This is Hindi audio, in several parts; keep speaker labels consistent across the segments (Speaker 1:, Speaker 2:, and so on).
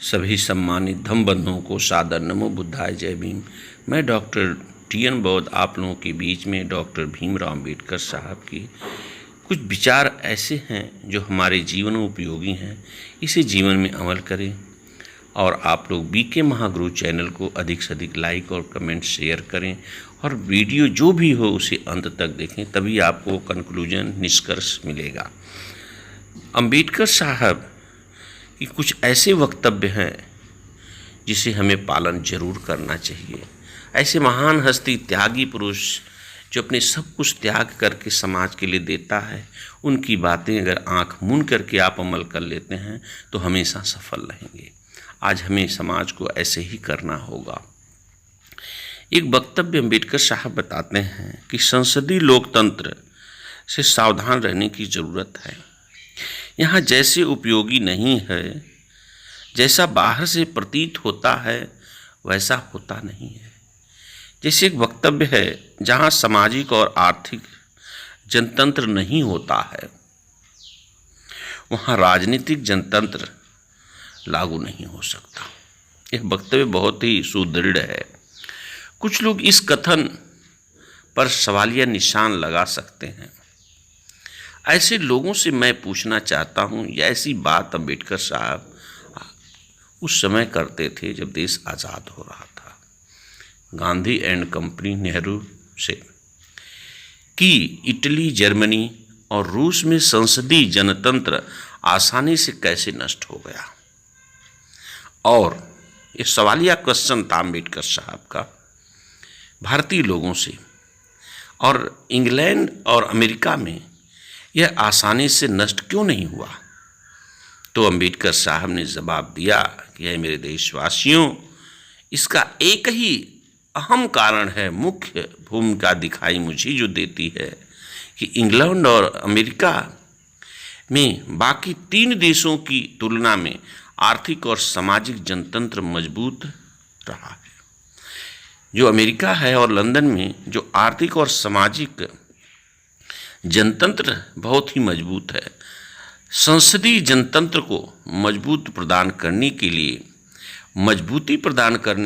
Speaker 1: सभी सम्मानित धम्म बंधुओं को सादर नमो बुद्धाय जय भीम। मैं डॉक्टर टी.एन. बौद्ध आप लोगों के बीच में डॉक्टर भीमराव अम्बेडकर साहब की कुछ विचार ऐसे हैं जो हमारे जीवन में उपयोगी हैं। इसे जीवन में अमल करें और आप लोग बीके महागुरु चैनल को अधिक से अधिक लाइक और कमेंट शेयर करें और वीडियो जो भी हो उसे अंत तक देखें, तभी आपको कंक्लूजन निष्कर्ष मिलेगा। अम्बेडकर साहब कि कुछ ऐसे वक्तव्य हैं जिसे हमें पालन जरूर करना चाहिए। ऐसे महान हस्ती, त्यागी पुरुष जो अपने सब कुछ त्याग करके समाज के लिए देता है, उनकी बातें अगर आंख मूंद करके आप अमल कर लेते हैं तो हमेशा सफल रहेंगे। आज हमें समाज को ऐसे ही करना होगा। एक वक्तव्य अम्बेडकर साहब बताते हैं कि संसदीय लोकतंत्र से सावधान रहने की ज़रूरत है। यहाँ जैसे उपयोगी नहीं है, जैसा बाहर से प्रतीत होता है वैसा होता नहीं है। जैसे एक वक्तव्य है, जहाँ सामाजिक और आर्थिक जनतंत्र नहीं होता है वहाँ राजनीतिक जनतंत्र लागू नहीं हो सकता। यह वक्तव्य बहुत ही सुदृढ़ है। कुछ लोग इस कथन पर सवालिया निशान लगा सकते हैं। ऐसे लोगों से मैं पूछना चाहता हूँ, यह ऐसी बात अम्बेडकर साहब उस समय करते थे जब देश आज़ाद हो रहा था, गांधी एंड कंपनी नेहरू से, कि इटली, जर्मनी और रूस में संसदीय जनतंत्र आसानी से कैसे नष्ट हो गया। और ये सवालिया क्वेश्चन था अम्बेडकर साहब का भारतीय लोगों से, और इंग्लैंड और अमेरिका में यह आसानी से नष्ट क्यों नहीं हुआ। तो अम्बेडकर साहब ने जवाब दिया कि यह मेरे देशवासियों, इसका एक ही अहम कारण है, मुख्य भूमिका दिखाई मुझे जो देती है कि इंग्लैंड और अमेरिका में बाकी 3 देशों की तुलना में आर्थिक और सामाजिक जनतंत्र मजबूत रहा है। जो अमेरिका है और लंदन में जो आर्थिक और सामाजिक जनतंत्र बहुत ही मजबूत है। संसदीय जनतंत्र को मजबूती प्रदान करने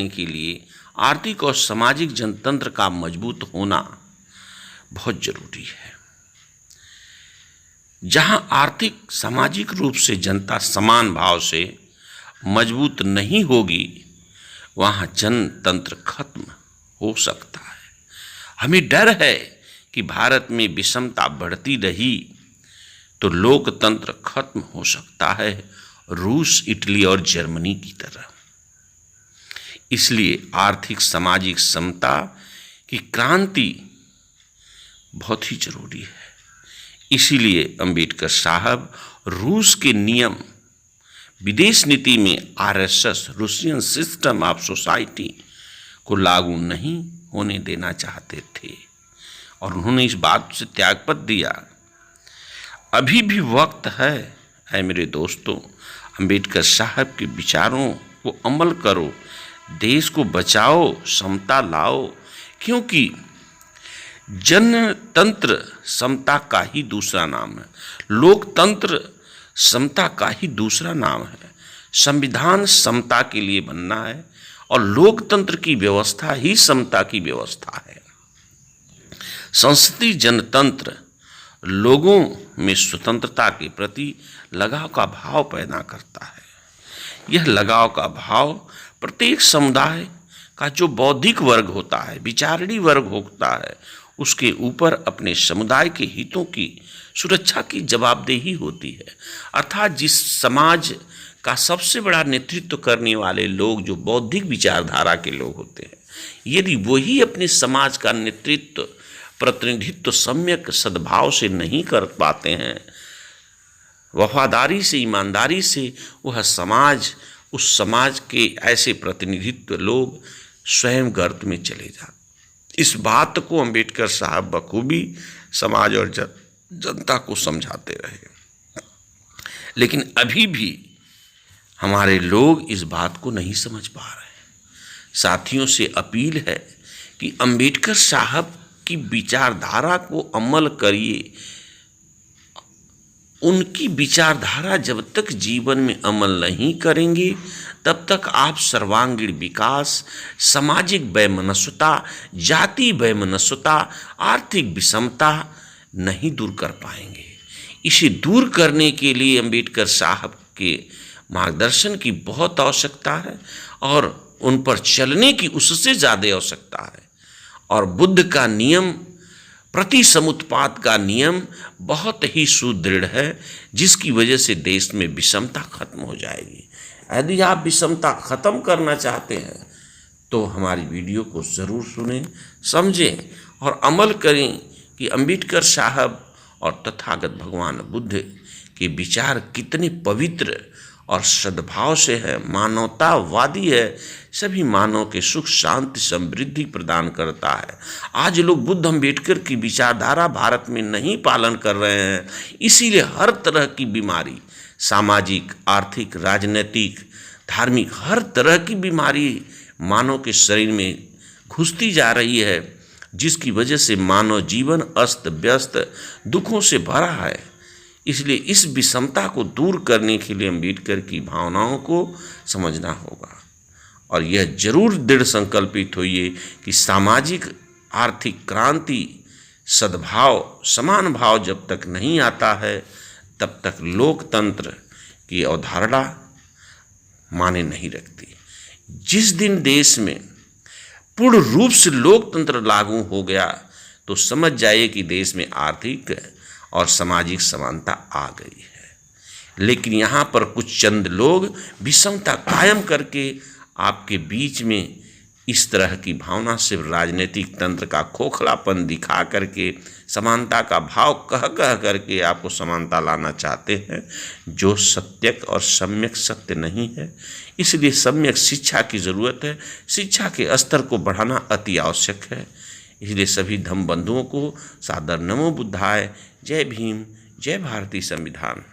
Speaker 1: के लिए आर्थिक और सामाजिक जनतंत्र का मजबूत होना बहुत जरूरी है। जहां आर्थिक सामाजिक रूप से जनता समान भाव से मजबूत नहीं होगी, वहां जनतंत्र खत्म हो सकता है। हमें डर है कि भारत में विषमता बढ़ती रही तो लोकतंत्र खत्म हो सकता है, रूस, इटली और जर्मनी की तरह। इसलिए आर्थिक सामाजिक समता की क्रांति बहुत ही जरूरी है। इसीलिए अम्बेडकर साहब रूस के नियम विदेश नीति में RSS, Russian system of society को लागू नहीं होने देना चाहते थे और उन्होंने इस बात से त्यागपत्र दिया। अभी भी वक्त है, ऐ मेरे दोस्तों, अम्बेडकर साहब के विचारों को अमल करो, देश को बचाओ, समता लाओ, क्योंकि जनतंत्र समता का ही दूसरा नाम है, लोकतंत्र समता का ही दूसरा नाम है। संविधान समता के लिए बनना है और लोकतंत्र की व्यवस्था ही समता की व्यवस्था है। संसदीय जनतंत्र लोगों में स्वतंत्रता के प्रति लगाव का भाव पैदा करता है। यह लगाव का भाव प्रत्येक समुदाय का जो बौद्धिक वर्ग होता है, विचारणी वर्ग होता है, उसके ऊपर अपने समुदाय के हितों की सुरक्षा की जवाबदेही होती है। अर्थात जिस समाज का सबसे बड़ा नेतृत्व करने वाले लोग जो बौद्धिक विचारधारा के लोग होते हैं, यदि वही अपने समाज का नेतृत्व, प्रतिनिधित्व सम्यक सद्भाव से नहीं कर पाते हैं, वफादारी से, ईमानदारी से, वह समाज, उस समाज के ऐसे प्रतिनिधित्व लोग स्वयं गर्त में चले जाते। इस बात को अम्बेडकर साहब बखूबी समाज और जनता को समझाते रहे, लेकिन अभी भी हमारे लोग इस बात को नहीं समझ पा रहे। साथियों से अपील है कि अम्बेडकर साहब की विचारधारा को अमल करिए। उनकी विचारधारा जब तक जीवन में अमल नहीं करेंगे तब तक आप सर्वांगीण विकास, सामाजिक वैमनस्यता, जाति वैमनस्यता, आर्थिक विषमता नहीं दूर कर पाएंगे। इसे दूर करने के लिए अंबेडकर साहब के मार्गदर्शन की बहुत आवश्यकता है और उन पर चलने की उससे ज़्यादा आवश्यकता है। और बुद्ध का नियम, प्रति समुत्पाद का नियम बहुत ही सुदृढ़ है, जिसकी वजह से देश में विषमता खत्म हो जाएगी। यदि आप विषमता खत्म करना चाहते हैं तो हमारी वीडियो को ज़रूर सुनें, समझें और अमल करें कि अंबेडकर साहब और तथागत भगवान बुद्ध के विचार कितने पवित्र और सद्भाव से है, मानवतावादी है, सभी मानव के सुख शांति समृद्धि प्रदान करता है। आज लोग बुद्ध अंबेडकर की विचारधारा भारत में नहीं पालन कर रहे हैं, इसीलिए हर तरह की बीमारी, सामाजिक, आर्थिक, राजनीतिक, धार्मिक, हर तरह की बीमारी मानव के शरीर में घुसती जा रही है, जिसकी वजह से मानव जीवन अस्त व्यस्त दुखों से भरा है। इसलिए इस विषमता को दूर करने के लिए अंबेडकर की भावनाओं को समझना होगा और यह जरूर दृढ़ संकल्पित होइए कि सामाजिक आर्थिक क्रांति, सद्भाव, समान भाव जब तक नहीं आता है तब तक लोकतंत्र की अवधारणा माने नहीं रखती। जिस दिन देश में पूर्ण रूप से लोकतंत्र लागू हो गया तो समझ जाइए कि देश में आर्थिक और सामाजिक समानता आ गई है। लेकिन यहाँ पर कुछ चंद लोग विषमता कायम करके आपके बीच में इस तरह की भावना से राजनीतिक तंत्र का खोखलापन दिखा करके, समानता का भाव कह करके आपको समानता लाना चाहते हैं, जो सत्य और सम्यक सत्य नहीं है। इसलिए सम्यक शिक्षा की ज़रूरत है, शिक्षा के स्तर को बढ़ाना अति आवश्यक है। इसलिए सभी धम्म बंधुओं को सादर नमो बुद्धाय। जय भीम, जय भारतीय संविधान।